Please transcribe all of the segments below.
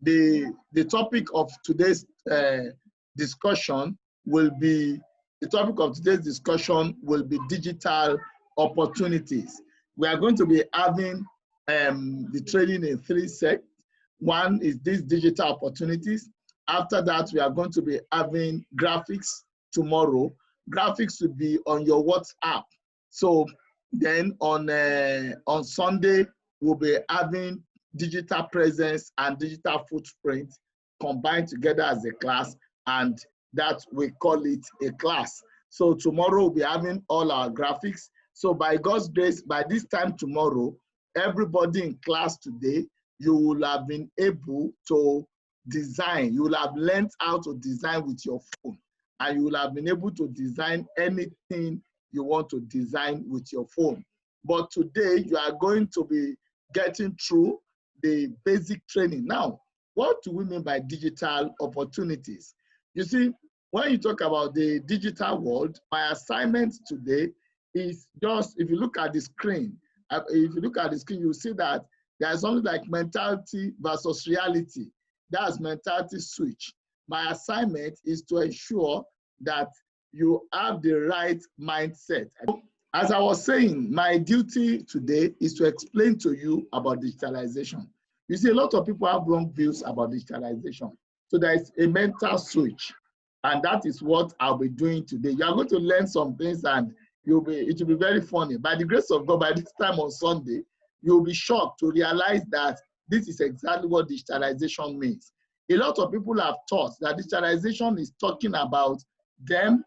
The topic of today's discussion will be digital opportunities. We are going to be having the training in 3 sects. One is these digital opportunities. After that, we are going to be having graphics tomorrow. Graphics will be on your WhatsApp. So then on Sunday, we'll be having digital presence and digital footprint combined together as a class, and that we call it a class. So tomorrow we'll be having all our graphics. So by God's grace, by this time tomorrow, everybody in class today, you will have been able to design. You will have learned how to design with your phone, and you will have been able to design anything you want to design with your phone. But today, you are going to be getting through the basic training. Now, what do we mean by digital opportunities? You see, when you talk about the digital world, my assignment today is just, if you look at the screen, you'll see that there's something like mentality versus reality. That's mentality switch. My assignment is to ensure that you have the right mindset. As I was saying, my duty today is to explain to you about digitalization. You see, a lot of people have wrong views about digitalization. So there is a mental switch, and that is what I'll be doing today. You are going to learn some things, and it will be very funny. By the grace of God, by this time on Sunday, you'll be shocked to realize that this is exactly what digitalization means. A lot of people have thought that digitalization is talking about them,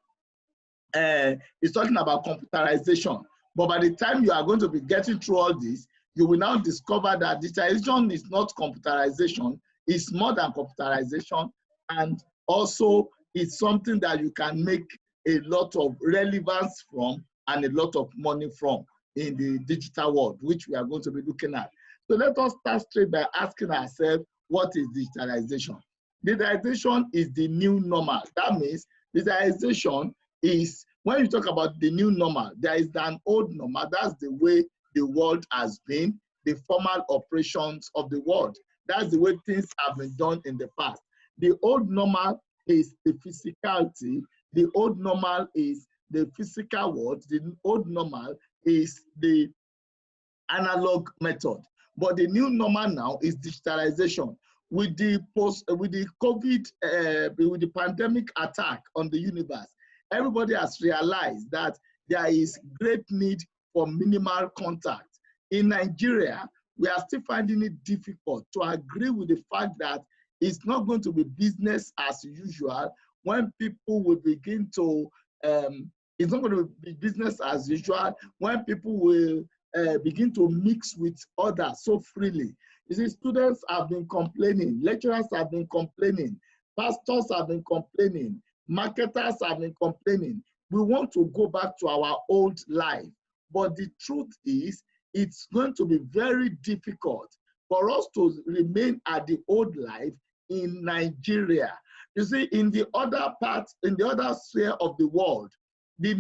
it's talking about computerization. But by the time you are going to be getting through all this, you will now discover that digitalization is not computerization, it's more than computerization, and also it's something that you can make a lot of relevance from and a lot of money from in the digital world, which we are going to be looking at. So let us start straight by asking ourselves, what is digitalization? Digitalization is the new normal. That means digitalization is, when you talk about the new normal, there is an old normal. That's the way the world has been, the formal operations of the world. That's the way things have been done in the past. The old normal is the physicality. The old normal is the physical world. The old normal is the analog method. But the new normal now is digitalization. With the COVID, with the pandemic attack on the universe, everybody has realized that there is great need for minimal contact. In Nigeria, we are still finding it difficult to agree with the fact that it's not going to be business as usual when people will begin to, it's not going to be business as usual when people will begin to mix with others so freely. You see, students have been complaining, lecturers have been complaining, pastors have been complaining, marketers have been complaining. We want to go back to our old life. But the truth is, it's going to be very difficult for us to remain at the old life in Nigeria. You see, in the other parts, in the other sphere of the world, the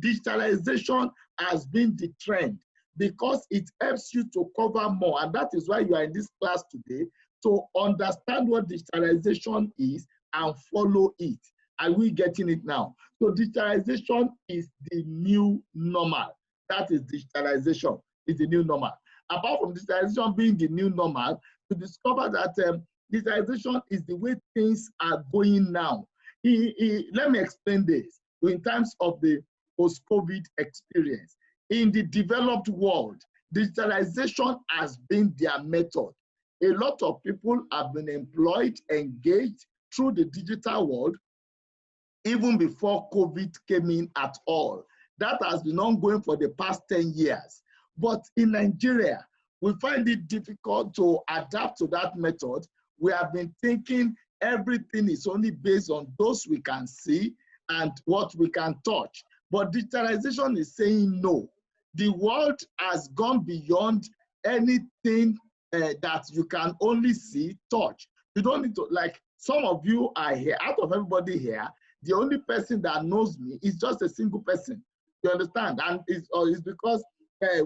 digitalization has been the trend because it helps you to cover more. And that is why you are in this class today, to understand what digitalization is and follow it. Are we getting it now? So digitalization is the new normal. That is digitalization, is the new normal. Apart from digitalization being the new normal, to discover that digitalization is the way things are going now. Let me explain this in terms of the post-COVID experience. In the developed world, digitalization has been their method. A lot of people have been employed, engaged through the digital world even before COVID came in at all. That has been ongoing for the past 10 years. But in Nigeria, we find it difficult to adapt to that method. We have been thinking everything is only based on those we can see and what we can touch. But digitalization is saying no. The world has gone beyond anything that you can only see, touch. You don't need to, like some of you are here, out of everybody here, the only person that knows me is just a single person. You understand? And it's because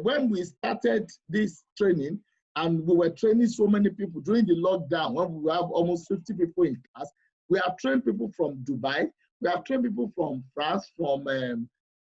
when we started this training, and we were training so many people during the lockdown when we have almost 50 people in class. We have trained people from Dubai, we have trained people from France, from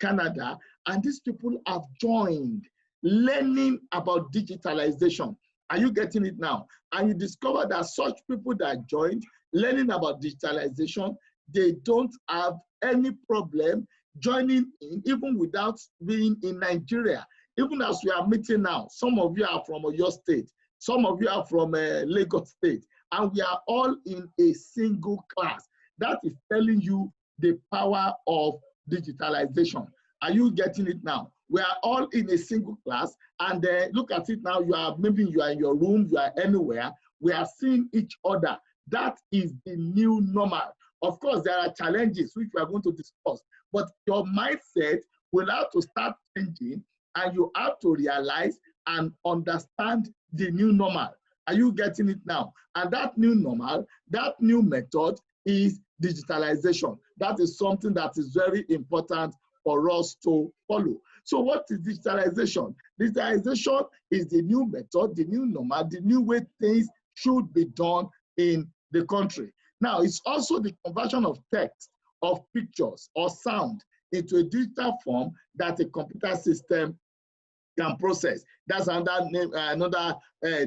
Canada, and these people have joined learning about digitalization. Are you getting it now? And you discover that such people that joined learning about digitalization, they don't have any problem joining in, even without being in Nigeria. Even as we are meeting now, some of you are from Oyo State, some of you are from Lagos State, and we are all in a single class. That is telling you the power of digitalization. Are you getting it now? We are all in a single class, and look at it now. Maybe you are in your room, you are anywhere. We are seeing each other. That is the new normal. Of course, there are challenges which we are going to discuss, but your mindset will have to start changing, and you have to realize and understand the new normal. Are you getting it now? And that new normal, that new method is digitalization. That is something that is very important for us to follow. So what is digitalization? Digitalization is the new method, the new normal, the new way things should be done in the country. Now, it's also the conversion of text, of pictures, or sound into a digital form that a computer system can process. That's another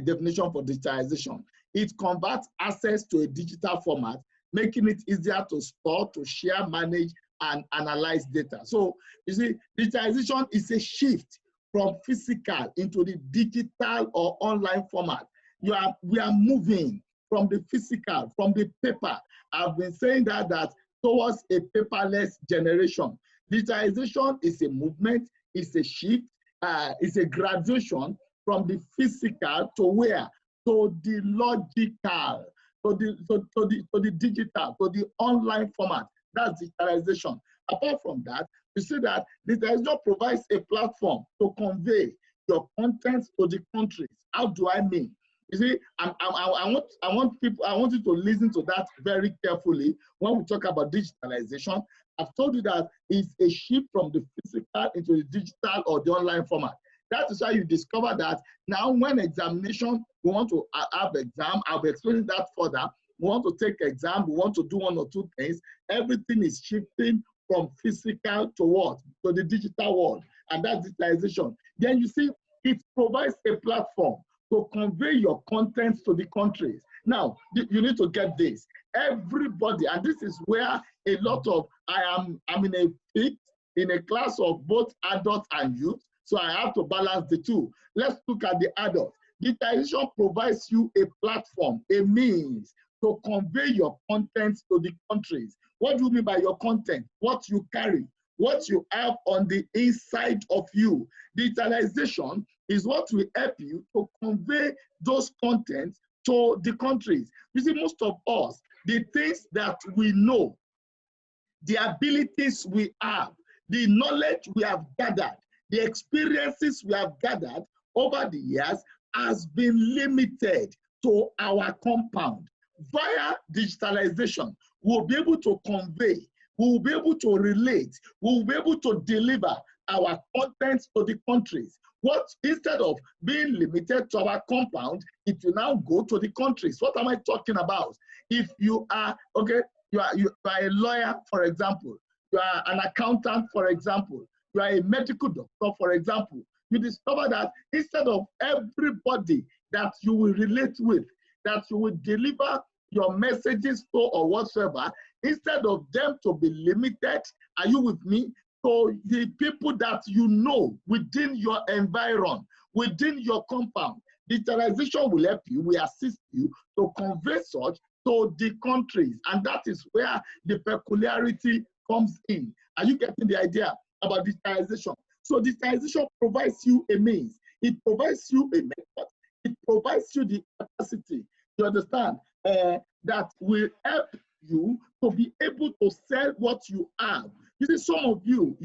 definition for digitalization. It converts access to a digital format, making it easier to store, to share, manage, and analyze data. So you see, digitalization is a shift from physical into the digital or online format. We are moving from the physical, from the paper. I've been saying that towards a paperless generation. Digitalization is a movement, it's a shift, it's a graduation from the physical to where? To the logical, to the digital, to the online format. That's digitalization. Apart from that, you see that digitalization provides a platform to convey your content to the countries. How do I mean? You see, I want you to listen to that very carefully when we talk about digitalization. I've told you that it's a shift from the physical into the digital or the online format. That is why you discover that now when examination, we want to have exam, I'll be explaining that further. We want to take exam, we want to do one or two things. Everything is shifting from physical to what? To the digital world, and that's digitalization. Then you see, it provides a platform to convey your content to the countries. Now, you need to get this. Everybody, and this is where a lot of, I'm in a class of both adults and youth, so I have to balance the two. Let's look at the adults. Digitalization provides you a platform, a means to convey your content to the countries. What do you mean by your content? What you carry, what you have on the inside of you. Digitalization is what will help you to convey those contents to the countries. You see, most of us, the things that we know, the abilities we have, the knowledge we have gathered, the experiences we have gathered over the years has been limited to our compound. Via digitalization, we'll be able to convey, we'll be able to relate, we'll be able to deliver our content to the countries. What, instead of being limited to our compound, it will now go to the countries. What am I talking about? If you are, okay, you are a lawyer, for example, you are an accountant, for example, you are a medical doctor, for example, you discover that instead of everybody that you will relate with, that you will deliver your messages to or whatsoever, instead of them to be limited, are you with me? So the people that you know within your environment, within your compound, digitalization will help you, will assist you to convey such to the countries. And that is where the peculiarity comes in. Are you getting the idea about digitalization? So digitalization provides you a means. It provides you a method. It provides you the capacity, you understand, that will help you to be able to sell what you have. You see, some of you,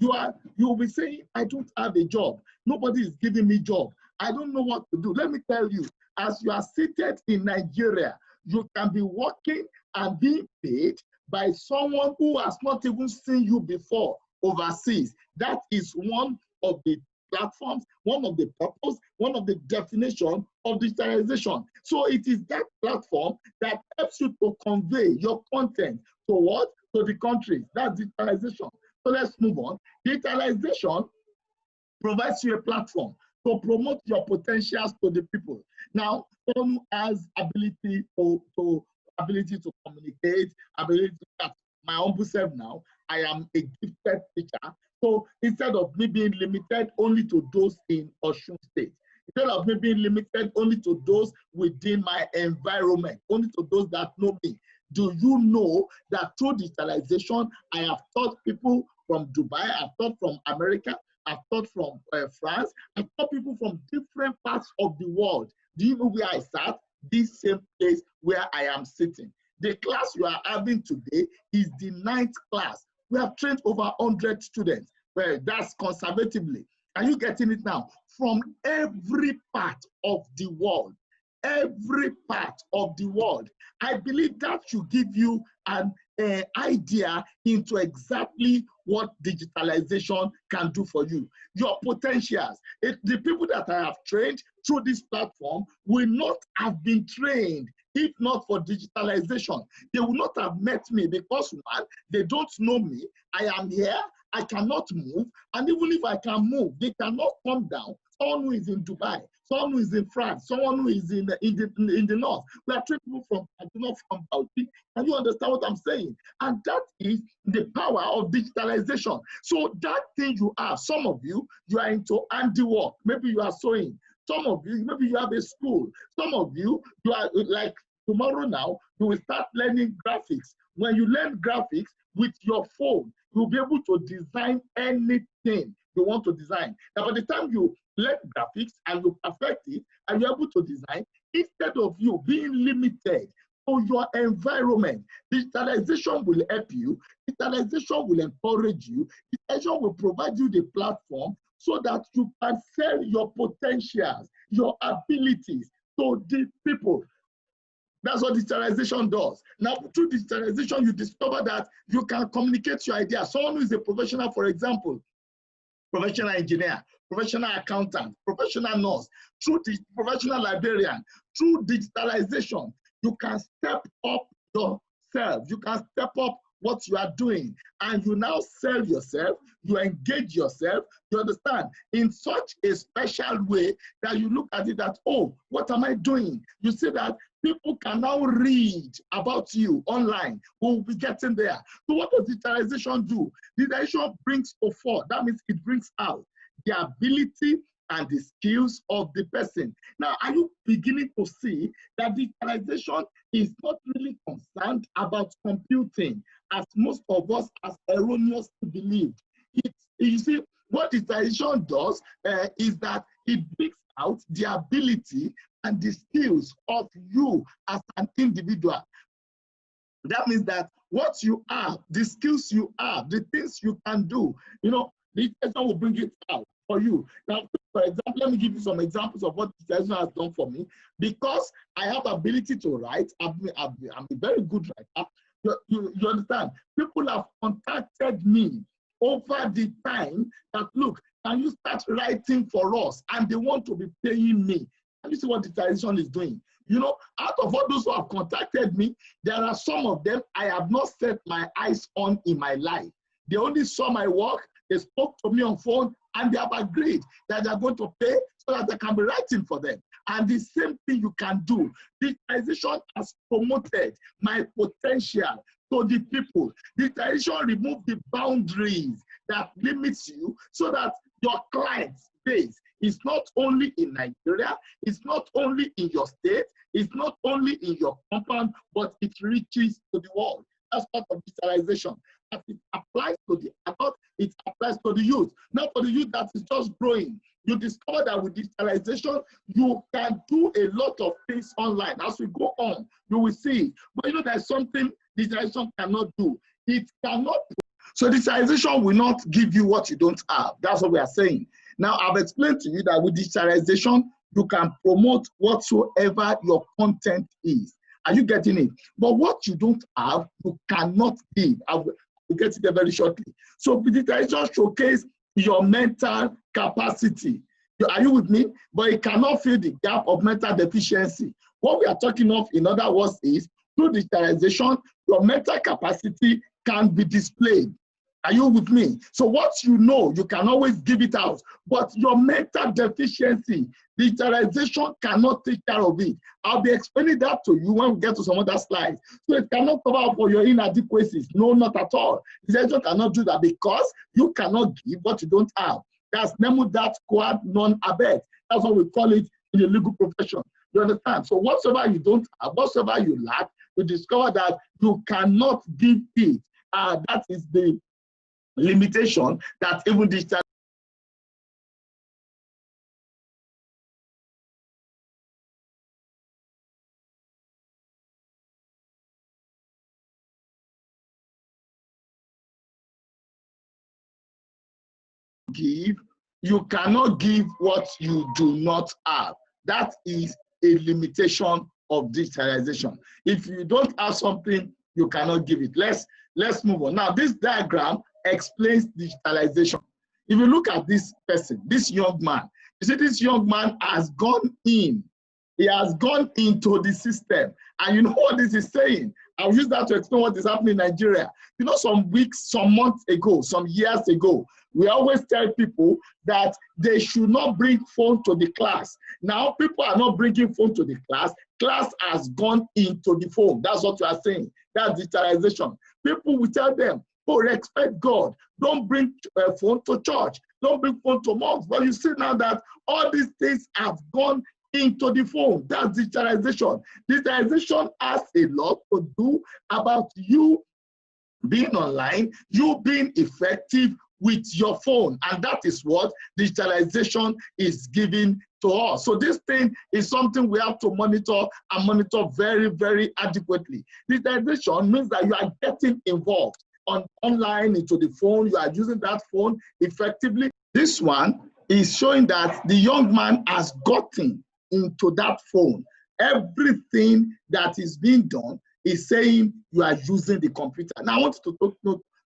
you'll be saying, I don't have a job. Nobody is giving me job. I don't know what to do. Let me tell you, as you are seated in Nigeria, you can be working and being paid by someone who has not even seen you before overseas. That is one of the platforms, one of the purpose, one of the definition of digitalization. So it is that platform that helps you to convey your content to what? To the countries. That's digitalization. So let's move on. Digitalization provides you a platform to promote your potentials to the people. Now, someone has ability to communicate, ability to, my humble self now, I am a gifted teacher. So instead of me being limited only to those in Osun State, instead of me being limited only to those within my environment, only to those that know me, do you know that through digitalization, I have taught people from Dubai, I've taught from America, I've taught from France, I've taught people from different parts of the world. Do you know where I sat? This same place where I am sitting. The class you are having today is the 9th class. We have trained over 100 students. Well, that's conservatively. Are you getting it now? From every part of the world. Every part of the world. I believe that should give you an idea into exactly what digitalization can do for you. Your potentials. The people that I have trained through this platform will not have been trained if not for digitalization. They will not have met me because, one, they don't know me. I am here, I cannot move, and even if I can move, they cannot come down. Someone who is in Dubai, someone who is in France, someone who is in the north. We are trained people from Bauchi. Can you understand what I'm saying? And that is the power of digitalization. So that thing you have, some of you are into handiwork. Maybe you are sewing. Some of you, maybe you have a school. Some of you are like tomorrow now, you will start learning graphics. When you learn graphics with your phone, you'll be able to design anything you want to design. Now, by the time you learn graphics and you perfect it and you're able to design, instead of you being limited to your environment, digitalization will help you, digitalization will encourage you, digitalization will provide you the platform so that you can sell your potentials, your abilities to the people. That's what digitalization does. Now, through digitalization, you discover that you can communicate your idea. Someone who is a professional, for example, professional engineer, professional accountant, professional nurse, through the professional librarian, through digitalization, you can step up yourself. You can step up what you are doing, and you now sell yourself, you engage yourself, you understand, in such a special way that you look at it that, oh, what am I doing? You see that people can now read about you online. We'll be getting there. So what does digitalization do? Digitalization brings forth, that means it brings out the ability and the skills of the person. Now, are you beginning to see that digitalization is not really concerned about computing, as most of us as erroneously believed? You see, what digitalization does is that it brings out the ability and the skills of you as an individual. That means that what you have, the skills you have, the things you can do, you know, digitalization will bring it out for you. Now, for example, let me give you some examples of what digitalization has done for me. Because I have ability to write, I'm a very good writer. You understand? People have contacted me over the time that, look, can you start writing for us? And they want to be paying me. And you see what digitalization is doing. You know, out of all those who have contacted me, there are some of them I have not set my eyes on in my life. They only saw my work, they spoke to me on phone, and they have agreed that they are going to pay so that I can be writing for them. And the same thing you can do. Digitalization has promoted my potential to the people. Digitalization removes the boundaries that limits you so that your client base is not only in Nigeria, it's not only in your state, it's not only in your compound, but it reaches to the world. That's part of digitalization. As it applies to the adult, it applies to the youth. Not for the youth that is just growing. You discover that with digitalization, you can do a lot of things online. As we go on, you will see. But you know, there's something digitalization cannot do. It cannot. So digitalization will not give you what you don't have. That's what we are saying. Now, I've explained to you that with digitalization, you can promote whatsoever your content is. Are you getting it? But what you don't have, you cannot give. I'll get it there very shortly. So digitalization showcase your mental capacity. Are you with me? But it cannot fill the gap of mental deficiency. What we are talking of, in other words, is through digitalization, your mental capacity can be displayed. Are you with me? So what you know, you can always give it out. But your mental deficiency, digitalization cannot take care of it. I'll be explaining that to you when we get to some other slides. So it cannot cover up for your inadequacies. No, not at all. Digitalization cannot do that because you cannot give what you don't have. That's nemo dat quod non habet. That's what we call it in the legal profession. You understand? So whatsoever you don't have, whatsoever you lack, you discover that you cannot give it. That is the limitation that even digital give, you cannot give what you do not have. That is a limitation of digitalization. If you don't have something, you cannot give it. Let's move on. Now, this diagram explains digitalization. If you look at this person, this young man, you see this young man has gone in. He has gone into the system. And you know what this is saying? I'll use that to explain what is happening in Nigeria. You know, some weeks, some months ago, some years ago, we always tell people that they should not bring phone to the class. Now, people are not bringing phone to the class. Class has gone into the phone. That's what we are saying. That's digitalization. People will tell them, oh, respect God. Don't bring a phone to church. Don't bring phone to mosque. But you see now that all these things have gone into the phone. That's digitalization. Digitalization has a lot to do about you being online, you being effective with your phone. And that is what digitalization is giving to us. So this thing is something we have to monitor and monitor very, very adequately. Digitalization means that you are getting involved online into the phone. You are using that phone effectively. This one is showing that the young man has gotten into that phone. Everything that is being done is saying you are using the computer. Now I want you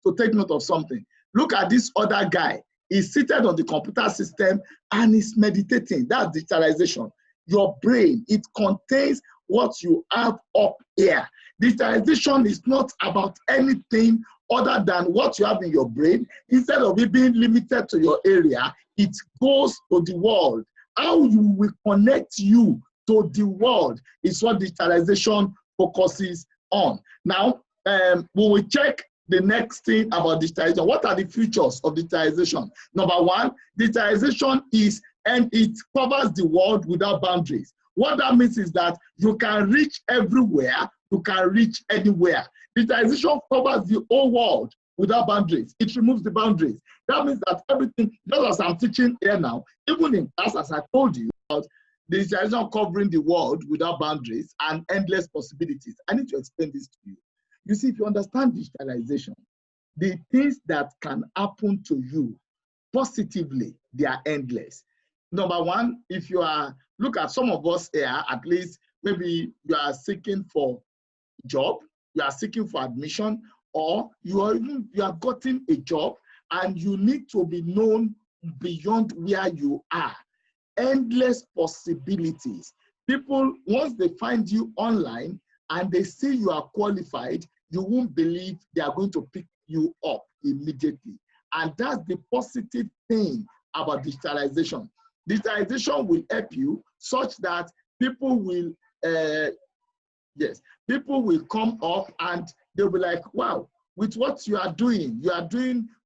to take note of something. Look at this other guy. He's seated on the computer system and he's meditating. That's digitalization. Your brain, it contains what you have up here. Digitalization is not about anything other than what you have in your brain. Instead of it being limited to your area, it goes to the world. How you will connect you to the world is what digitalization focuses on. Now, we will check the next thing about digitalization. What are the features of digitalization? Number one, digitalization is, and it covers the world without boundaries. What that means is that you can reach everywhere, you can reach anywhere. Digitalization covers the whole world without boundaries. It removes the boundaries. That means that everything, just as I'm teaching here now, even in class, as I told you, about digitalization covering the world without boundaries and endless possibilities. I need to explain this to you. You see, if you understand digitalization, the things that can happen to you positively, they are endless. Number one, if you are, look at some of us here, at least maybe you are seeking for a job, you are seeking for admission, or you have gotten a job and you need to be known beyond where you are. Endless possibilities. People, once they find you online and they see you are qualified, you won't believe they are going to pick you up immediately. And that's the positive thing about digitalization. Digitalization will help you such that people will, people will come up and they'll be like, wow, with what you are doing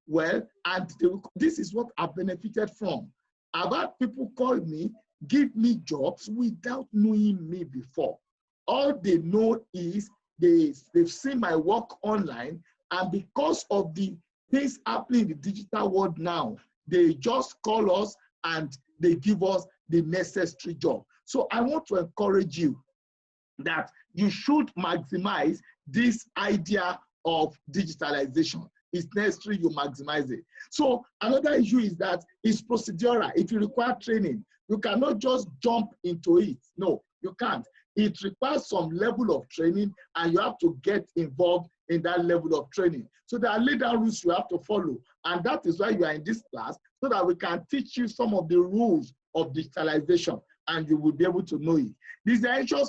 well, and this is what I benefited from. I've had people call me, give me jobs without knowing me before. All they know is they've seen my work online, and because of the things happening in the digital world now, they just call us and they give us the necessary job. So I want to encourage you that you should maximize this idea of digitalization. It's necessary you maximize it. So another issue is that it's procedural. It will require training. You cannot just jump into it. No, you can't. It requires some level of training, and you have to get involved in that level of training. So there are laid down rules you have to follow, and that is why you are in this class, so that we can teach you some of the rules of digitalization and you will be able to know it. Digitalization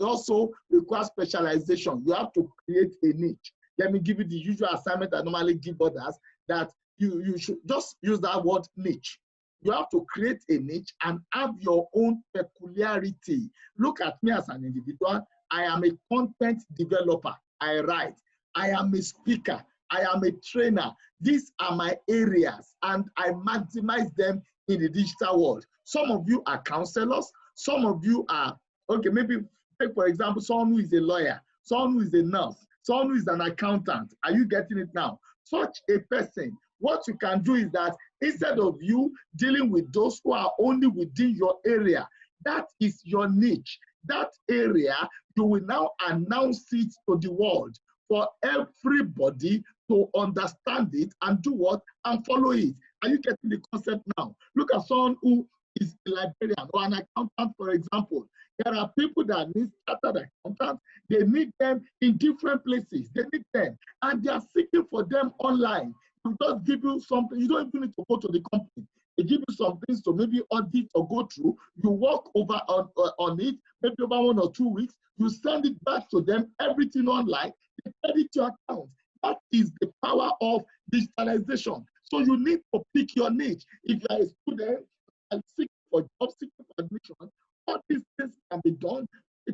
also requires specialization. You have to create a niche. Let me give you the usual assignment I normally give others, that you should just use that word niche. You have to create a niche and have your own peculiarity. Look at me as an individual. I am a content developer. I write. I am a speaker. I am a trainer. These are my areas, and I maximize them in the digital world. Some of you are counselors. Some of you are, okay, maybe take for example, someone who is a lawyer, someone who is a nurse, someone who is an accountant. Are you getting it now? Such a person, what you can do is that instead of you dealing with those who are only within your area, that is your niche. That area, you will now announce it to the world for everybody to understand it and do what? And follow it. Are you getting the concept now? Look at someone who is a librarian or an accountant, for example. There are people that need chartered accountants. They need them in different places. They need them, and they are seeking for them online. To just give you something. You don't even need to go to the company. They give you some things to maybe audit or go through. You work over on it, maybe over 1 or 2 weeks. You send it back to them, everything online. They credit your account. That is the power of digitalization. So you need to pick your niche. If you are a student and seeking for job, seeking for admission, all these things can be done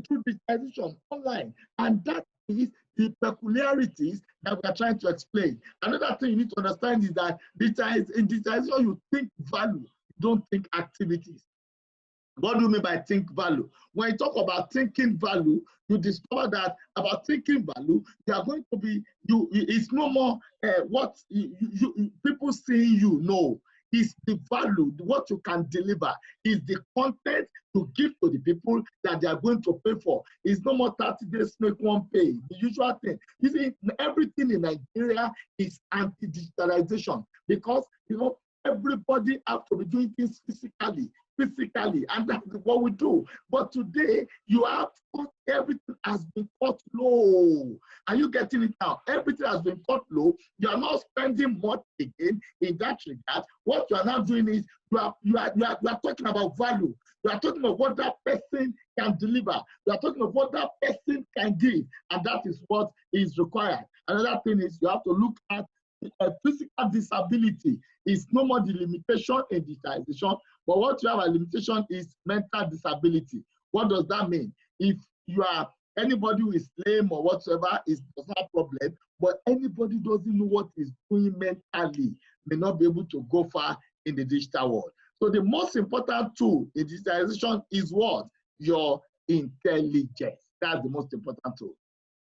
through digitalization online. And that is the peculiarities that we are trying to explain. Another thing you need to understand is that in digitalization, you think value, you don't think activities. What do you mean by think value? When you talk about thinking value, you discover that about thinking value, you are going to be, it's no more what people seeing you know. Is the value, what you can deliver, is the content you give to the people that they are going to pay for. It's no more 30 days, make one pay, the usual thing. You see, everything in Nigeria is anti-digitalization because, you know, everybody has to be doing things physically, and that's what we do. But today, you have everything has been cut low. Are you getting it now? Everything has been cut low. You are not spending much again in that regard. What you are now doing is you are talking about value. You are talking about what that person can deliver. You are talking about what that person can give, and that is what is required. Another thing is you have to look at physical disability. Is no more the limitation in digitalization, but what you have a limitation is mental disability. What does that mean? If you are anybody who is lame or whatsoever, is not a problem, but anybody who doesn't know what is doing mentally may not be able to go far in the digital world. So the most important tool in digitalization is what? Your intelligence. That's the most important tool.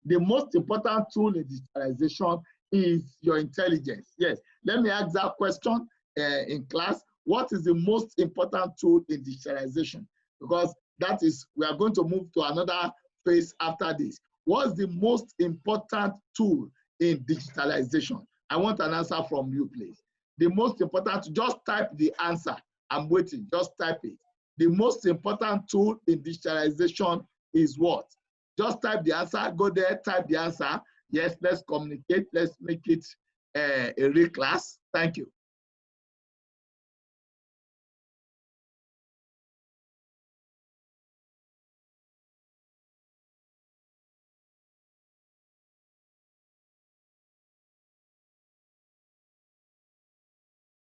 The most important tool in digitalization is your intelligence. Yes, let me ask that question in class. What is the most important tool in digitalization? Because that is, we are going to move to another phase after this. What's the most important tool in digitalization? I want an answer from you, please. The most important, just type the answer. I'm waiting, just type it. The most important tool in digitalization is what? Just type the answer, go there, type the answer. Yes, let's communicate. Let's make it a real class. Thank you.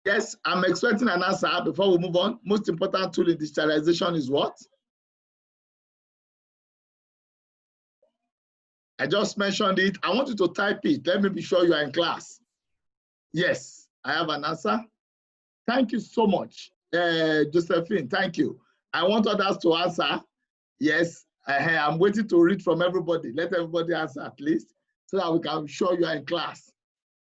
Yes, I'm expecting an answer before we move on. Most important tool in digitalization is what? I just mentioned it. I want you to type it. Let me be sure you are in class. Yes, I have an answer. Thank you so much, Josephine. Thank you. I want others to answer. Yes, I'm waiting to read from everybody. Let everybody answer at least so that we can show you are in class.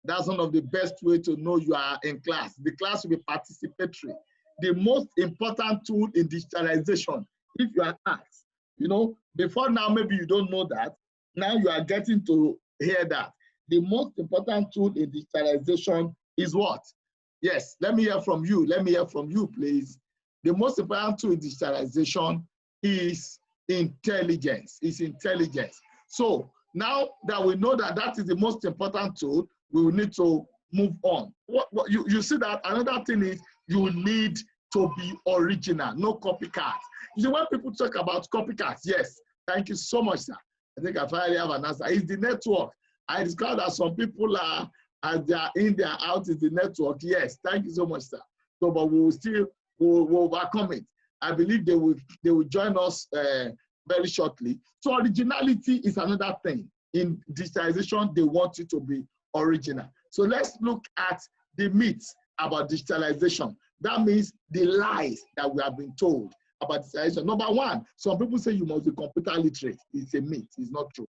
That's one of the best ways to know you are in class. The class will be participatory. The most important tool in digitalization, if you are asked, you know, before now, maybe you don't know that. Now you are getting to hear that. The most important tool in digitalization is what? Yes, let me hear from you. Let me hear from you, please. The most important tool in digitalization is intelligence. It's intelligence. So now that we know that that is the most important tool, we will need to move on. What you see that another thing is you need to be original, no copycat. You see, when people talk about copycats, yes, thank you so much, sir. I think I finally have an answer. It's the network. I discovered that some people are, as they are in, they are out, is the network. Yes, thank you so much, sir. So, but we will still we'll overcome it. I believe they will join us very shortly. So originality is another thing. In digitalization, they want you to be original. So let's look at the myths about digitalization. That means the lies that we have been told about digitalization. Number one, some people say you must be computer literate. It's a myth. It's not true.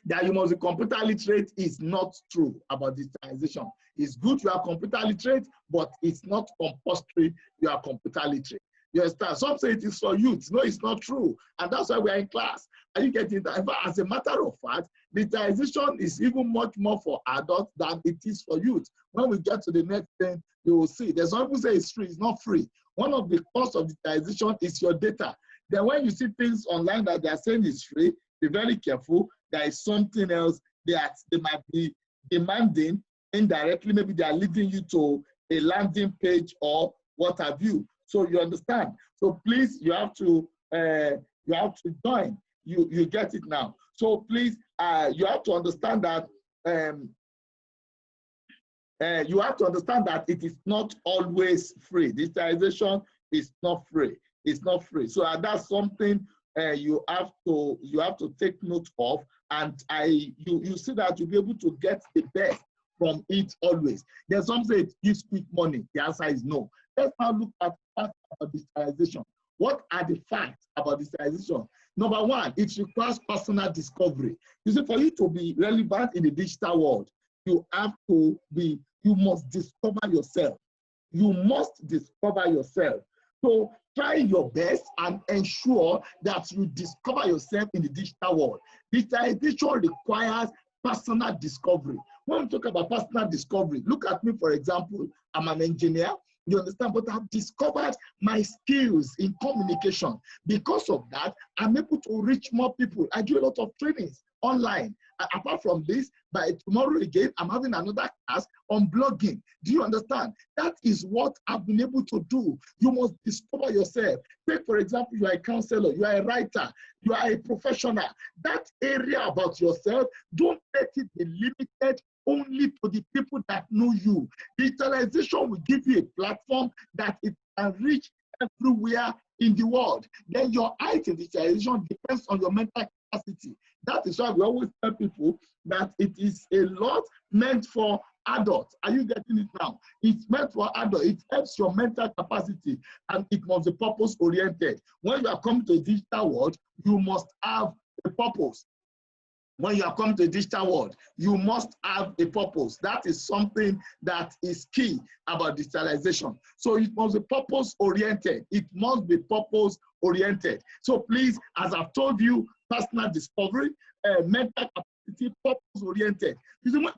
That you must be computer literate is not true about digitalization. It's good you are computer literate, but it's not compulsory you are computer literate. You understand? Some say it is for youth. No, it's not true. And that's why we are in class. Are you getting that? As a matter of fact, digitalization is even much more for adults than it is for youth. When we get to the next thing, you will see. There's some people say it's free. It's not free. One of the costs of digitalization is your data. Then when you see things online that they are saying is free, be very careful. There is something else that they might be demanding indirectly. Maybe they are leading you to a landing page or what have you. So you understand. So please, you have to join. You get it now. So please, you have to understand that it is not always free. Digitalization is not free. It's not free. So that's something you have to take note of, and you see that you'll be able to get the best from it always. There's some say it gives quick money. The answer is no. Let's now look at facts about digitalization. What are the facts about digitalization? Number one, it requires personal discovery. You see, for you to be relevant in the digital world, you must discover yourself. You must discover yourself. So try your best and ensure that you discover yourself in the digital world. Digitalization requires personal discovery. When we talk about personal discovery, look at me, for example, I'm an engineer, you understand, but I've discovered my skills in communication. Because of that, I'm able to reach more people. I do a lot of trainings online. Apart from this, by tomorrow again, I'm having another class on blogging. Do you understand? That is what I've been able to do. You must discover yourself. Take, for example, you are a counselor, you are a writer, you are a professional. That area about yourself, don't let it be limited only to the people that know you. Digitalization will give you a platform that it can reach everywhere in the world. Then your height in digitalization depends on your mental capacity. That is why we always tell people that it is a lot meant for adults. Are you getting it now? It's meant for adults. It helps your mental capacity, and it must be purpose-oriented. When you are coming to the digital world, you must have a purpose. When you are coming to the digital world, you must have a purpose. That is something that is key about digitalization. So it must be purpose-oriented. It must be purpose-oriented. So please, as I've told you, personal discovery, mental capacity, purpose-oriented.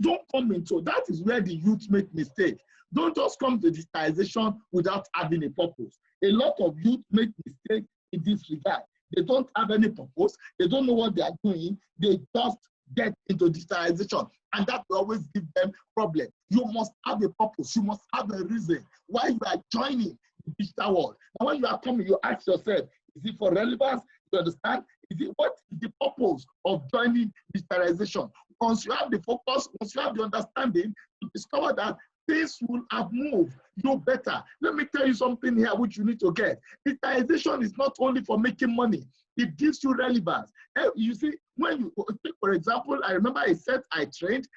Don't come into, that is where the youth make mistake. Don't just come to digitalization without having a purpose. A lot of youth make mistakes in this regard. They don't have any purpose. They don't know what they are doing. They just get into digitalization, and that will always give them problems. You must have a purpose. You must have a reason why you are joining the digital world. And when you are coming, you ask yourself, is it for relevance? You understand? What is the purpose of joining digitalization? Once you have the focus, once you have the understanding, you discover that things will have moved you better. Let me tell you something here which you need to get. Digitalization is not only for making money, it gives you relevance. You see, when you take, for example, I remember I said I trained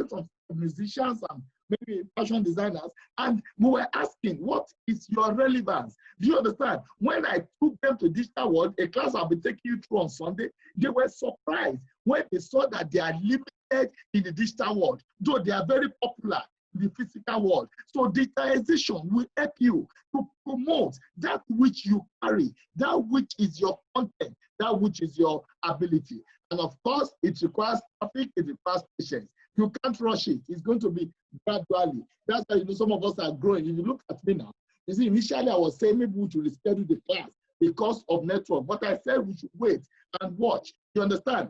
some musicians and maybe fashion designers, and we were asking, what is your relevance? Do you understand? When I took them to digital world, a class I'll be taking you through on Sunday, they were surprised when they saw that they are limited in the digital world, though they are very popular in the physical world. So digitalization will help you to promote that which you carry, that which is your content, that which is your ability. And of course, it requires traffic, it requires patience. You can't rush it. It's going to be gradually. That's why some of us are growing. If you look at me now, you see, initially I was saying maybe we should reschedule the class because of network. But I said we should wait and watch. You understand?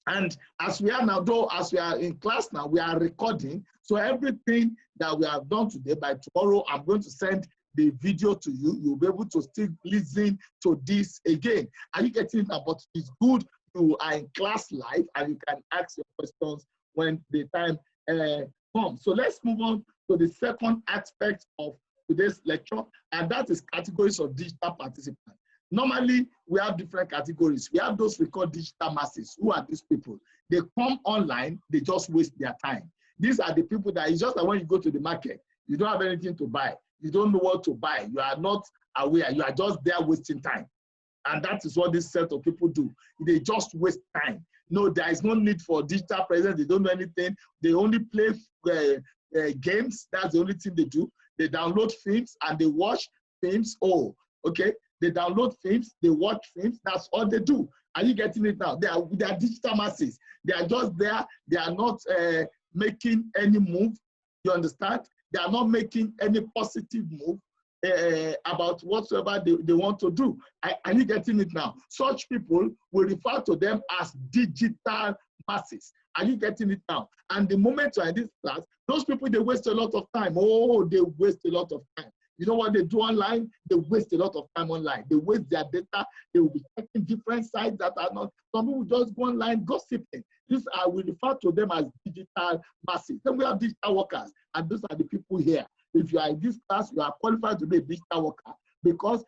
And as we are now, though, as we are in class now, we are recording. So everything that we have done today, by tomorrow, I'm going to send the video to you. You'll be able to still listen to this again. Are you getting it now? But it's good you are in class live and you can ask your questions when the time comes. So let's move on to the second aspect of today's lecture, and that is categories of digital participants. Normally, we have different categories. We have those we call digital masses. Who are these people? They come online, they just waste their time. These are the people that it's just like when you go to the market, you don't have anything to buy. You don't know what to buy. You are not aware. You are just there wasting time. And that is what this set of people do. They just waste time. No, there is no need for digital presence. They don't know anything. They only play games. That's the only thing they do. They download films and they watch films. Oh, okay. They download films, they watch films, that's all they do. Are you getting it now? They are digital masses. They are just there. They are not making any move. You understand? They are not making any positive move about whatsoever they want to do. Are you getting it now? Such people, we refer to them as digital masses. Are you getting it now? And the moment you are in this class, those people, they waste a lot of time. Oh, they waste a lot of time. You know what they do online? They waste a lot of time online. They waste their data. They will be checking different sites that are not. Some people just go online gossiping. These are, we refer to them as digital masses. Then we have digital workers, and those are the people here. If you are in this class, you are qualified to be a digital worker because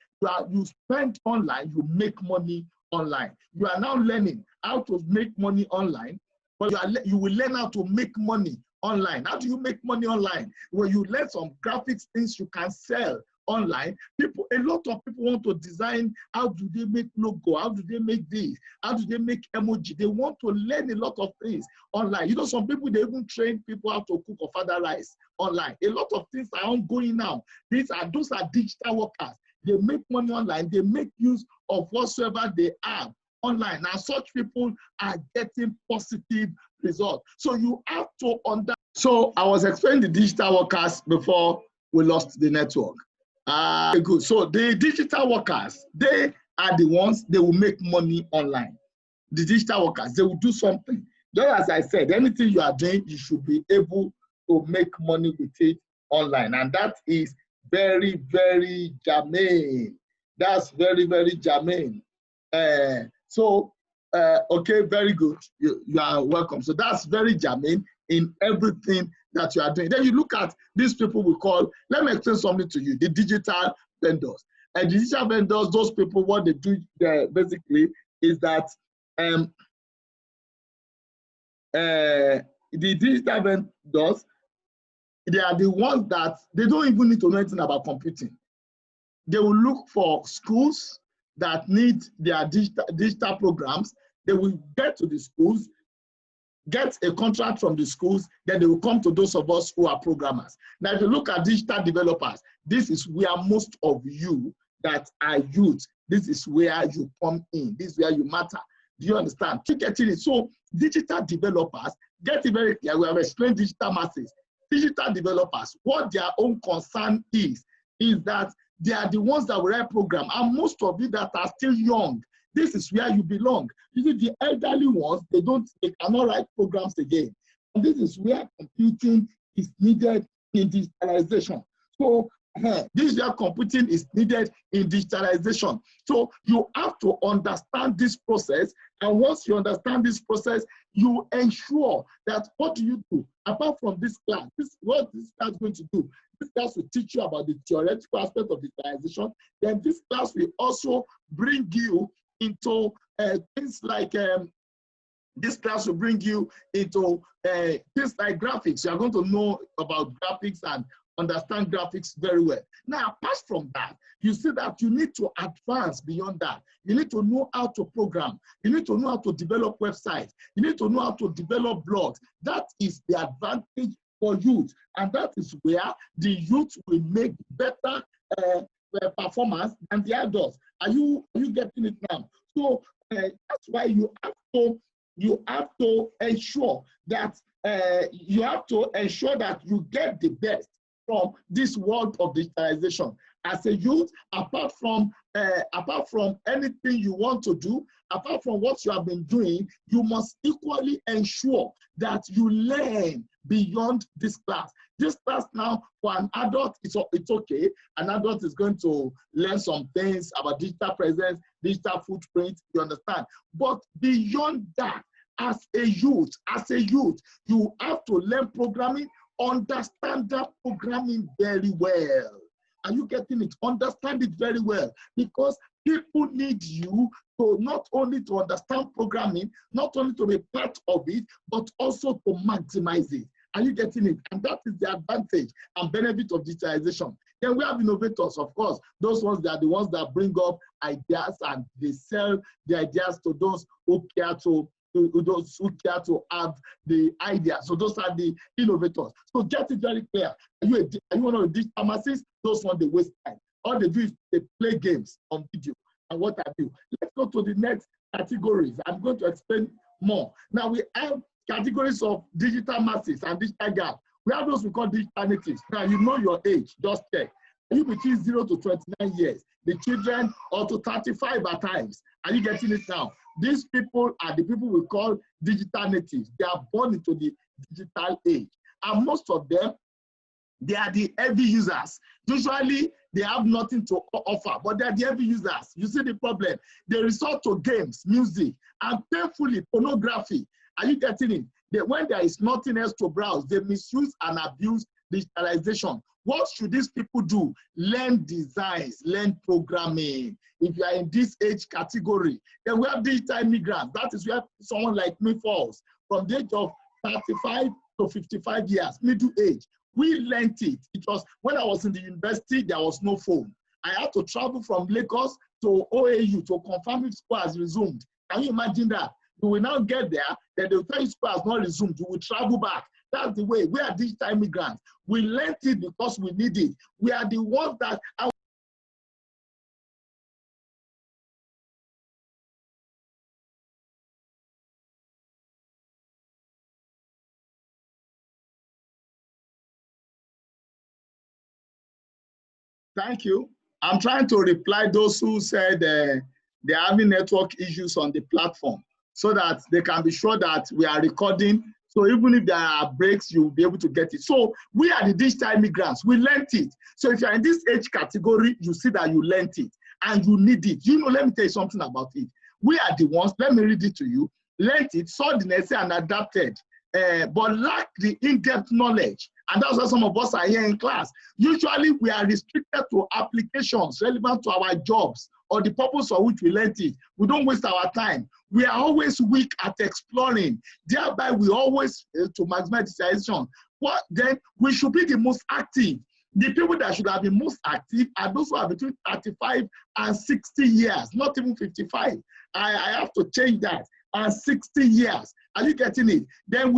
you spend online, you make money online. You are now learning how to make money online, but you will learn how to make money online. How do you make money online? When you learn some graphics things you can sell online, a lot of people want to design. How do they make logo? How do they make this? How do they make emoji? They want to learn a lot of things online. You know, some people, they even train people how to cook or father rice online. A lot of things are ongoing now. Those are digital workers. They make money online. They make use of whatsoever they have online. Now, such people are getting positive results. So you have to understand. So I was explaining the digital workers before we lost the network. Good. So the digital workers, they are the ones, they will make money online. The digital workers, they will do something. Just as I said, anything you are doing, you should be able to make money with it online. And that is very, very germane. That's very, very germane. Okay, very good. You are welcome. So that's very germane in everything that you are doing. Then you look at these people we call, let me explain something to you, the digital vendors. And the digital vendors, those people, what they do basically is that the digital vendors, they are the ones that they don't even need to know anything about computing. They will look for schools that need their digital programs. They will get to the schools, get a contract from the schools, then they will come to those of us who are programmers. Now, if you look at digital developers, this is where most of you that are youth, this is where you come in. This is where you matter. Do you understand? To get it. So digital developers, get it very clear. We have explained digital masses. Digital developers, what their own concern is that they are the ones that will write program. And most of you that are still young, this is where you belong. You see, the elderly ones, they cannot write programs again. And this is where computing is needed in digitalization. So this is where computing is needed in digitalization. So you have to understand this process. And once you understand this process, you ensure that what do you do? Apart from this class, what this class is going to do? This class will teach you about the theoretical aspect of digitalization. Then this class will also bring you into things like this class will bring you into things like graphics. You are going to know about graphics and understand graphics very well. Now, apart from that, you see that you need to advance beyond that. You need to know how to program. You need to know how to develop websites. You need to know how to develop blogs. That is the advantage for youth. And that is where the youth will make better performance than the adults. Are you getting it now? So that's why you have to ensure that you get the best from this world of digitalization. as a youth, apart from anything you want to do, apart from what you have been doing, you must equally ensure that you learn beyond this class. This class now, for an adult, it's okay. An adult is going to learn some things about digital presence, digital footprint, you understand. But beyond that, as a youth, you have to learn programming, understand that programming very well. Are you getting it? Understand it very well, because people need you to not only to understand programming, not only to be part of it, but also to maximize it. Are you getting it? And that is the advantage and benefit of digitalization. Then we have innovators, of course. Those ones that are the ones that bring up ideas and they sell the ideas to those who care to have the idea. So those are the innovators. So get it very clear. Are you one of the digital masses? Those ones, they waste time. All they do is they play games on video. And what have you. Let's go to the next categories. I'm going to explain more. Now we have categories of digital masses and digital gap. We have those we call digital natives. Now you know your age, just check. Are you between 0 to 29 years? The children, or to 35 at times. Are you getting it now? These people are the people we call digital natives. They are born into the digital age. And most of them, they are the heavy users. Usually, they have nothing to offer, but they are the heavy users. You see the problem? They resort to games, music, and painfully, pornography. Are you getting it? When there is nothing else to browse, they misuse and abuse digitalization. What should these people do? Learn designs, learn programming. If you are in this age category, then we have digital immigrants. That is where someone like me falls. From the age of 35 to 55 years, middle age. We learned it. It was when I was in the university, there was no phone. I had to travel from Lagos to OAU to confirm if school has resumed. Can you imagine that? You will now get there, then they will tell you school has not resumed. You will travel back. That's the way. We are digital immigrants. We learned it because we need it. We are the ones that are. Thank you. I'm trying to reply those who said they're having network issues on the platform so that they can be sure that we are recording. So even if there are breaks, you'll be able to get it. So we are the digital immigrants. We learned it. So if you're in this age category, you see that you learned it and you need it. You know, let me tell you something about it. We are the ones, let me read it to you, learned it, saw the necessary and adapted, but lack the in-depth knowledge. And that's why some of us are here in class. Usually we are restricted to applications relevant to our jobs or the purpose for which we learned it. We don't waste our time. We are always weak at exploring. Thereby we always fail to maximize digitalization. Well, then we should be the most active. The people that should have been most active are those who are between 35 and 60 years, not even 55. I have to change that. And 60 years. Are you getting it? Then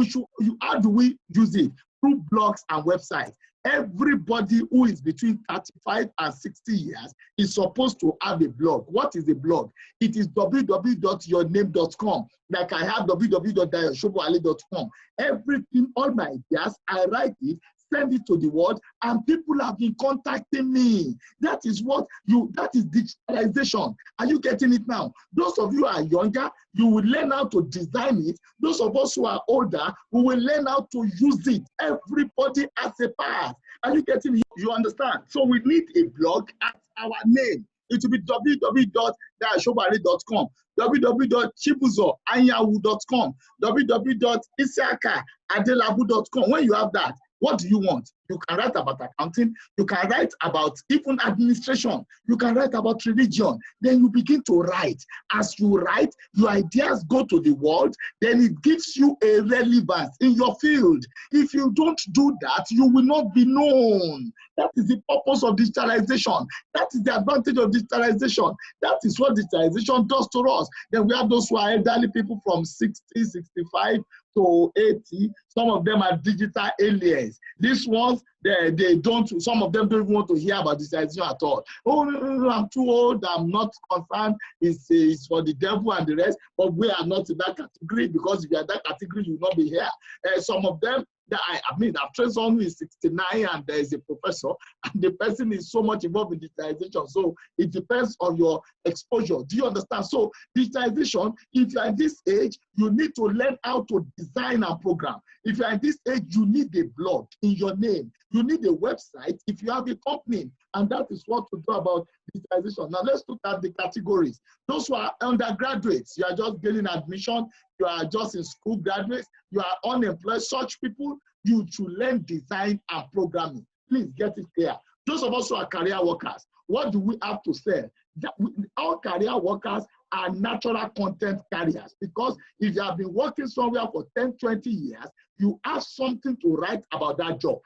how do we use it? Through blogs and websites. Everybody who is between 35 and 60 years is supposed to have a blog. What is a blog? It is www.yourname.com. Like I have www.dayoshoboale.com. Everything, all my ideas, I write it, send it to the world, and people have been contacting me. That is digitalization. Are you getting it now? Those of you who are younger, you will learn how to design it. Those of us who are older, we will learn how to use it. Everybody has a part. Are you getting it? You understand? So we need a blog at our name. It will be www.dayoshoboale.com, www.chibuzoanyawu.com, www.isiakaadelabu.com. When you have that, what do you want? You can write about accounting. You can write about even administration. You can write about religion. Then you begin to write. As you write, your ideas go to the world. Then it gives you a relevance in your field. If you don't do that, you will not be known. That is the purpose of digitalization. That is the advantage of digitalization. That is what digitalization does to us. Then we have those who are elderly people from 60, 65 to 80. Some of them are digital aliens. These ones, they don't, some of them don't even want to hear about digitalization at all. Oh, no, I'm too old, I'm not concerned, it's for the devil and the rest, but we are not in that category, because if you are in that category, you will not be here. Some of them, I mean, I've trained someone who is 69 and there is a professor, and the person is so much involved in digitalization. So it depends on your exposure. Do you understand? So digitalization, if you're at this age, you need to learn how to design and program. If you're at this age, you need a blog in your name. You need a website if you have a company. And that is what to do about digitalization. Now let's look at the categories. Those who are undergraduates, you are just getting admission, you are just in school graduates, you are unemployed, such people, you should learn design and programming. Please get it clear. Those of us who are career workers, what do we have to say? Our career workers are natural content carriers, because if you have been working somewhere for 10, 20 years, you have something to write about that job.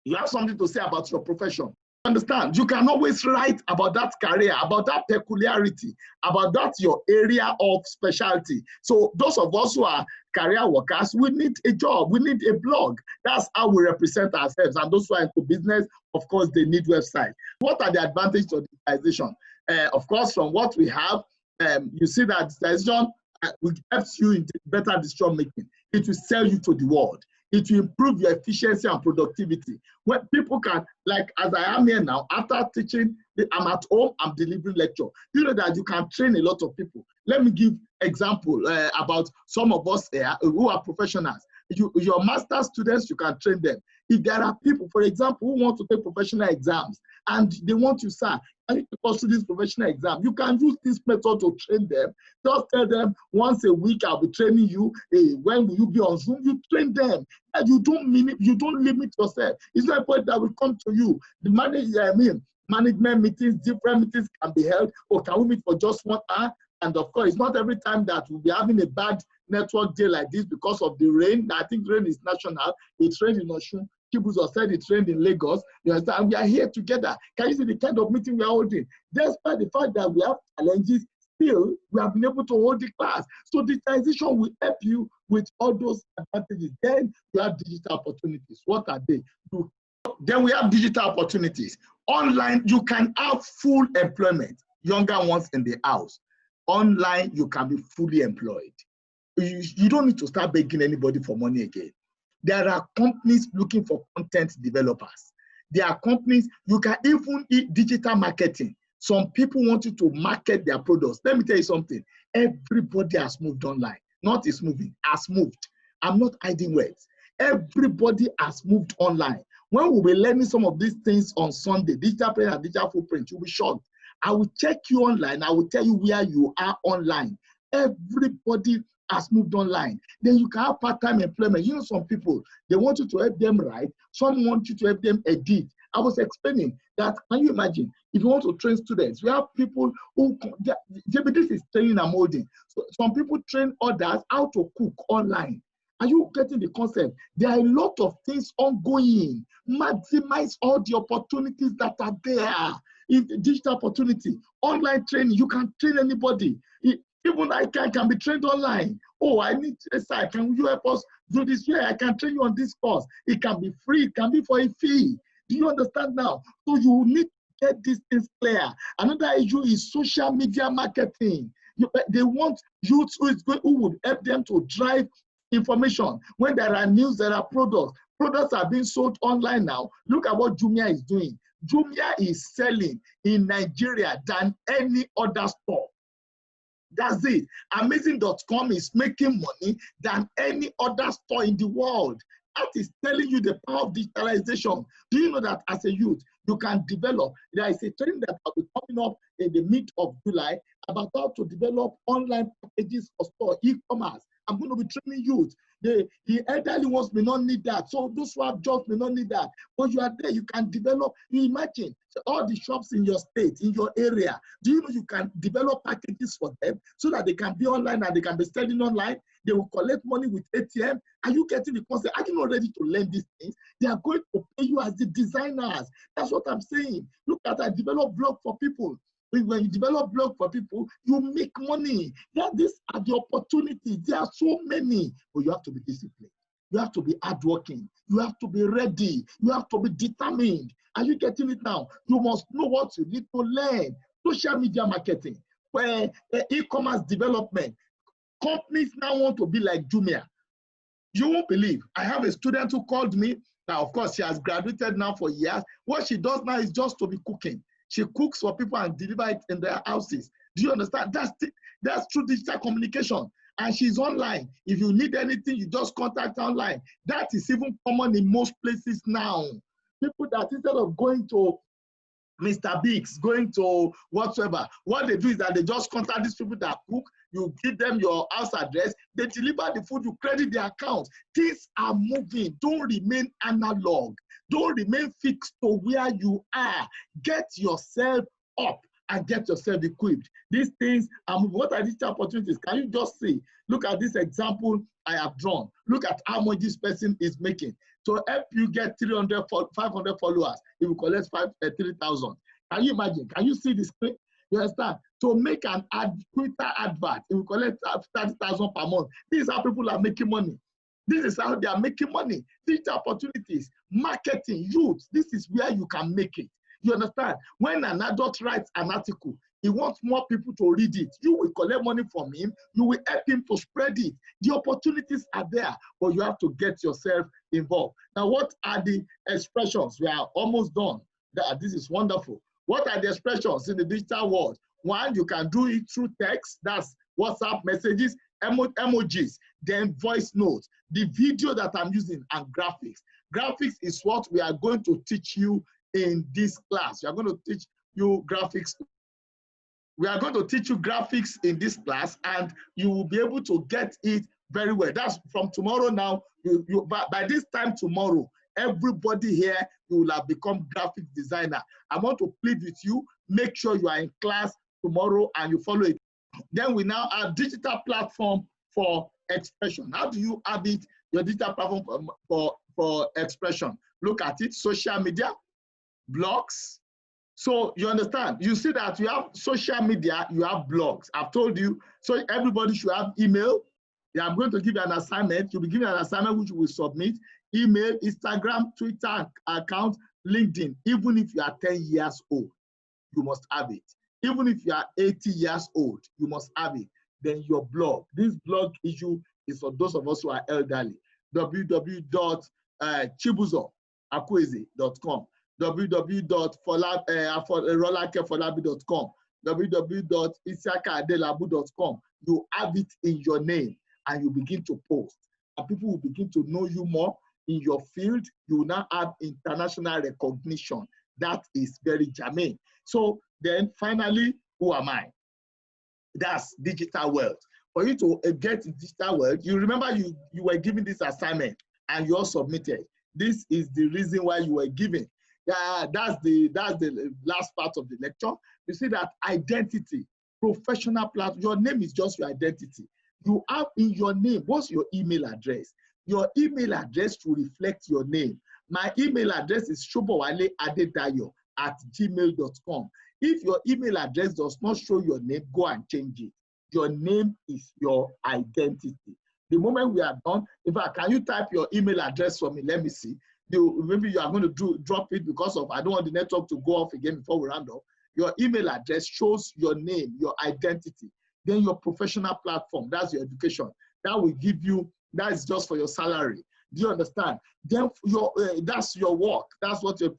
You have something to say about your profession. Understand? You can always write about that career, about that peculiarity, about that your area of specialty. So those of us who are career workers, we need a job, we need a blog. That's how we represent ourselves. And those who are into business, of course, they need websites. What are the advantages of digitalization? Of course, from what we have, you see that digitalization will help you in better decision making. It will sell you to the world. It will improve your efficiency and productivity. When people can, like as I am here now, after teaching, I'm at home, I'm delivering lecture. You know that you can train a lot of people. Let me give example about some of us here who are professionals. Your master students, you can train them. If there are people, for example, who want to take professional exams and they want you, sir, I need to pursue this professional exam, you can use this method to train them. Just tell them once a week I'll be training you. Hey, when will you be on Zoom? You train them. And you don't limit yourself. It's not a point that will come to you. The management meetings, different meetings can be held, or can we meet for just 1 hour? And of course, it's not every time that we'll be having a bad network day like this because of the rain. I think rain is national. It rained in Osun. Kibuzo said it rained in Lagos. You understand? And we are here together. Can you see the kind of meeting we are holding? Despite the fact that we have challenges, still we have been able to hold the class. So digitalization will help you with all those advantages. Then you have digital opportunities. What are they? Then we have digital opportunities. Online, you can have full employment. Younger ones in the house. Online, you can be fully employed. You don't need to start begging anybody for money again. There are companies looking for content developers. There are companies, you can even eat digital marketing. Some people want you to market their products. Let me tell you something. Everybody has moved online. Not is moving, has moved. I'm not hiding words. Everybody has moved online. When we'll be learning some of these things on Sunday, digital print and digital footprint, you'll be shocked. I will check you online. I will tell you where you are online. Everybody has moved online. Then you can have part-time employment. You know, some people, they want you to help them write. Some want you to help them edit. I was explaining that, can you imagine, if you want to train students, we have people who, this is training and molding. So some people train others how to cook online. Are you getting the concept? There are a lot of things ongoing. Maximize all the opportunities that are there. In the digital opportunity, online training, you can train anybody. Even I can be trained online. Oh, I need a site. Can you help us do this? Yeah, I can train you on this course. It can be free. It can be for a fee. Do you understand now? So you need to get these things clear. Another issue is social media marketing. They want youth who would help them to drive information. When there are news, there are products. Products are being sold online now. Look at what Jumia is doing. Jumia is selling in Nigeria than any other store. That's it. Amazing.com is making money than any other store in the world. That is telling you the power of digitalization. Do you know that as a youth, you can develop? There is a training that will be coming up in the mid of July about how to develop online packages for store, e-commerce. I'm going to be training youth. The elderly ones may not need that. So those who have jobs may not need that. But you are there, you can develop. You imagine all the shops in your state, in your area. Do you know you can develop packages for them so that they can be online and they can be selling online? They will collect money with ATM. Are you getting the concept? Are you not ready to learn these things? They are going to pay you as the designers. That's what I'm saying. Look at I develop blog for people. When you develop blog for people, you make money. These are the opportunities. There are so many, but you have to be disciplined. You have to be hardworking. You have to be ready. You have to be determined. Are you getting it now? You must know what you need to learn. Social media marketing, e-commerce development. Companies now want to be like Jumia. You won't believe. I have a student who called me. Now, of course, she has graduated now for years. What she does now is just to be cooking. She cooks for people and delivers it in their houses. Do you understand? That's through digital communication. And she's online. If you need anything, you just contact online. That is even common in most places now. People that instead of going to Mr. Biggs, going to whatsoever, what they do is that they just contact these people that cook, you give them your house address, they deliver the food, you credit their account. Things are moving. Don't remain analog. Don't remain fixed to where you are. Get yourself up and get yourself equipped. These things are moving. What are these opportunities? Can you just see? Look at this example I have drawn. Look at how much this person is making. To help you get 300, 500 followers, it will collect 3,000. Can you imagine? Can you see the screen? You understand? To make an Twitter advert, it will collect 30,000 per month. This is how people are making money. This is how they are making money. These opportunities, marketing, youth, this is where you can make it. You understand? When an adult writes an article, he wants more people to read it. You will collect money from him. You will help him to spread it. The opportunities are there, but you have to get yourself involved. Now, what are the expressions? We are almost done. This is wonderful. What are the expressions in the digital world? One, you can do it through text. That's WhatsApp messages, emojis, then voice notes, the video that I'm using, and graphics. Graphics is what we are going to teach you in this class. We are going to teach you graphics. We are going to teach you graphics in this class, and you will be able to get it very well. That's from tomorrow now. By this time tomorrow, everybody here, you will have become graphic designer. I want to plead with you, make sure you are in class tomorrow and you follow it. Then we now have digital platform for expression. How do you have it, your digital platform for expression? Look at it, social media, blogs. So you understand, you see that you have social media, you have blogs. I've told you, so everybody should have email. Yeah, I'm going to give you an assignment. You'll be given an assignment which you will submit. Email, Instagram, Twitter account, LinkedIn. Even if you are 10 years old, you must have it. Even if you are 80 years old, you must have it. Then your blog. This blog issue is for those of us who are elderly. www.chibuzoakweze.com, www.rolakefolabi.com, www.isiakaadelabu.com. You have it in your name and you begin to post. And people will begin to know you more in your field. You will now have international recognition. That is very germane. So then finally, who am I? That's digital wealth. For you to get digital wealth, you remember you were given this assignment and you all submitted. This is the reason why you were given. That's the last part of the lecture. You see that identity, professional platform, your name is just your identity. You have in your name, what's your email address? Your email address to reflect your name. My email address is shobowaleadedayo@gmail.com. If your email address does not show your name, go and change it. Your name is your identity. The moment we are done, in fact, can you type your email address for me? Let me see. Maybe you are going to drop it because of, I don't want the network to go off again before we round up. Your email address shows your name, your identity. Then your professional platform, that's your education. That will give you, that is just for your salary. Do you understand? Then that's your work. That's what your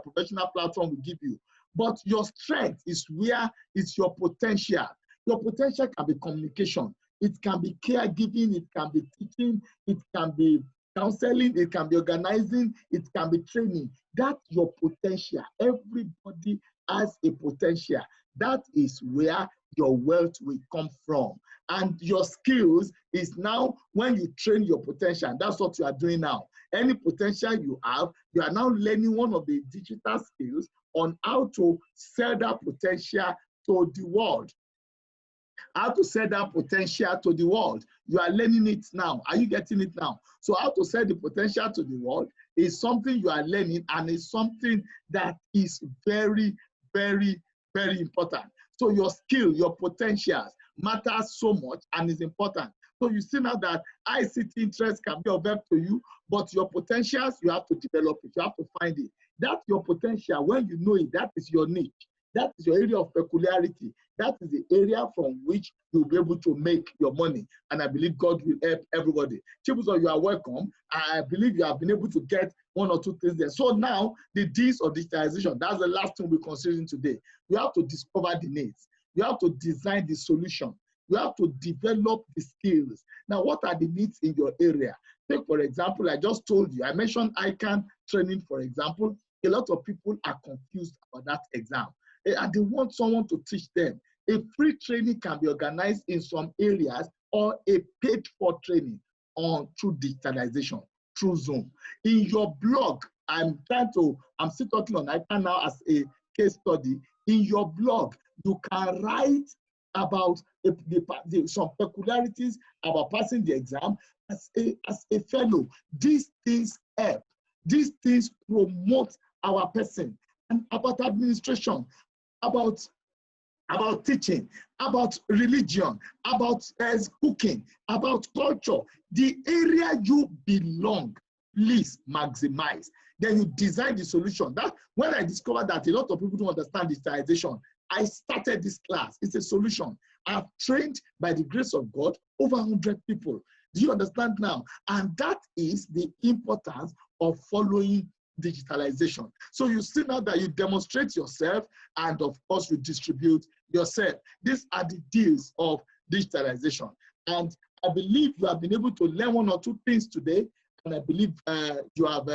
professional platform will give you. But your strength is where it's your potential. Your potential can be communication. It can be caregiving. It can be teaching. It can be counseling. It can be organizing. It can be training. That's your potential. Everybody has a potential. That is where your wealth will come from. And your skills is now when you train your potential. That's what you are doing now. Any potential you have, you are now learning one of the digital skills on how to sell that potential to the world. How to sell that potential to the world. You are learning it now. Are you getting it now? So how to sell the potential to the world is something you are learning, and it's something that is very, very, very important. So your skill, your potentials matters so much and is important. So you see now that ICT interest can be of help to you, but your potentials, you have to develop it. You have to find it. That's your potential. When you know it, that is your niche. That is your area of peculiarity. that is the area from which you'll be able to make your money. And I believe God will help everybody. Chibuzo, you are welcome. I believe you have been able to get one or two things there. So now, the Ds of digitalization, that's the last thing we're considering today. You have to discover the needs. You have to design the solution. You have to develop the skills. Now, what are the needs in your area? Take, for example, I just told you, I mentioned ICANN training, for example. A lot of people are confused about that exam, and they want someone to teach them. A free training can be organized in some areas, or a paid-for training through digitalization, through Zoom. In your blog, I'm still talking on ICANN now as a case study. In your blog, you can write about some peculiarities about passing the exam as a fellow. These things help. These things promote our person, and about administration, about teaching, about religion, about cooking, about culture. The area you belong, please maximize. Then you design the solution. That when I discovered that a lot of people don't understand digitalization, I started this class. It's a solution. I've trained, by the grace of God, over 100 people. Do you understand now? And that is the importance of following digitalization. So you see now that you demonstrate yourself, and of course you distribute yourself. These are the deals of digitalization. And I believe you have been able to learn one or two things today, and I believe you have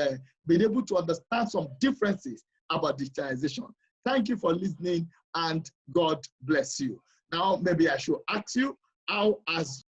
been able to understand some differences about digitalization. Thank you for listening, and God bless you. Now, maybe I should ask you, how has